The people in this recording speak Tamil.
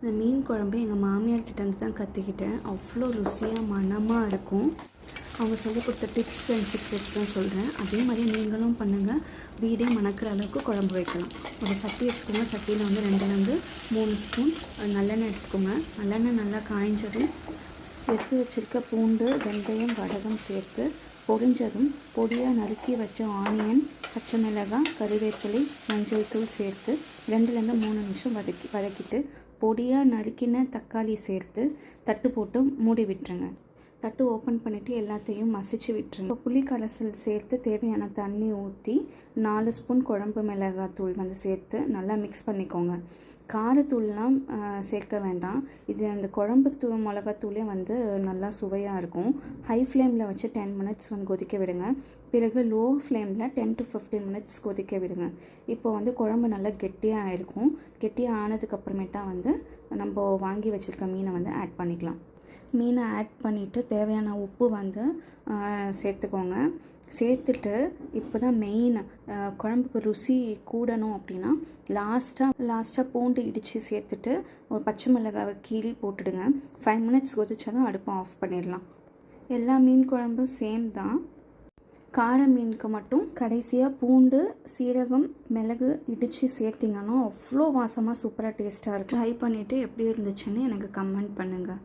இந்த மீன் குழம்பு எங்கள் மாமியார்கிட்டேருந்து தான் கற்றுக்கிட்டேன். அவ்வளோ ருசியாக மணமாக இருக்கும். அவங்க சொல்லிக் கொடுத்த டிப்ஸ் அண்ட் சீக்ரெட்ஸும் சொல்கிறேன். அதே மாதிரி நீங்களும் பண்ணுங்கள். வீடே மணக்கிற அளவுக்கு குழம்பு வைக்கலாம். ஒரு சட்டி எடுத்துக்கோங்க. சட்டியில் வந்து 2லேருந்து 3 ஸ்பூன் நல்லெண்ணெய் எடுத்துக்கோங்க. நல்லெண்ணெய் நல்லா காய்ஞ்சதும் எடுத்து வச்சுருக்க பூண்டு, வெந்தயம், வடகம் சேர்த்து பொரிஞ்சதும் பொடியாக நறுக்கி வச்ச ஆனியன், பச்சை மிளகாய், கறிவேப்பிலை, மஞ்சள் தூள் சேர்த்து 2லேருந்து 3 நிமிஷம் வதக்கிட்டு பொடியாக நறுக்கின தக்காளி சேர்த்து தட்டு போட்டு மூடி விட்டுருங்க. தட்டு ஓப்பன் பண்ணிவிட்டு எல்லாத்தையும் மசிச்சு விட்டுருங்க. புளி கரைசல் சேர்த்து தேவையான தண்ணி ஊற்றி 4 ஸ்பூன் குழம்பு மிளகாய் தூள் வந்து சேர்த்து நல்லா மிக்ஸ் பண்ணிக்கோங்க. காரத்தூள்லாம் சேர்க்க வேண்டாம். இது அந்த குழம்பு மிளகாத்தூளே வந்து நல்லா சுவையாக இருக்கும். ஹை ஃப்ளேமில் வச்சு 10 மினிட்ஸ் வந்து கொதிக்க விடுங்க. பிறகு லோ ஃப்ளேமில் 10 to 15 மினிட்ஸ் கொதிக்க விடுங்க. இப்போ வந்து குழம்பு நல்லா கெட்டியாக இருக்கும். கெட்டியாக ஆனதுக்கப்புறமேட்டா வந்து நம்ம வாங்கி வச்சுருக்க மீனை வந்து ஆட் பண்ணிக்கலாம். மீனை ஆட் பண்ணிவிட்டு தேவையான உப்பு வந்து சேர்த்துக்கோங்க. சேர்த்துட்டு இப்போ தான் மெயின் குழம்புக்கு ருசி கூடணும் அப்படின்னா லாஸ்ட்டாக பூண்டு இடித்து சேர்த்துட்டு ஒரு பச்சை மிளகாவை கீழே போட்டுடுங்க. 5 மினிட்ஸ் கொதிச்சாலும் அடுப்பை ஆஃப் பண்ணிடலாம். எல்லா மீன் குழம்பும் சேம் தான். கார மீனுக்கு மட்டும் கடைசியாக பூண்டு, சீரகம், மிளகு இடித்து சேர்த்திங்கன்னா அவ்வளோ வாசமாக சூப்பராக டேஸ்ட்டாக இருக்குது. ட்ரை பண்ணிவிட்டு எப்படி இருந்துச்சுன்னு எனக்கு கமெண்ட் பண்ணுங்கள்.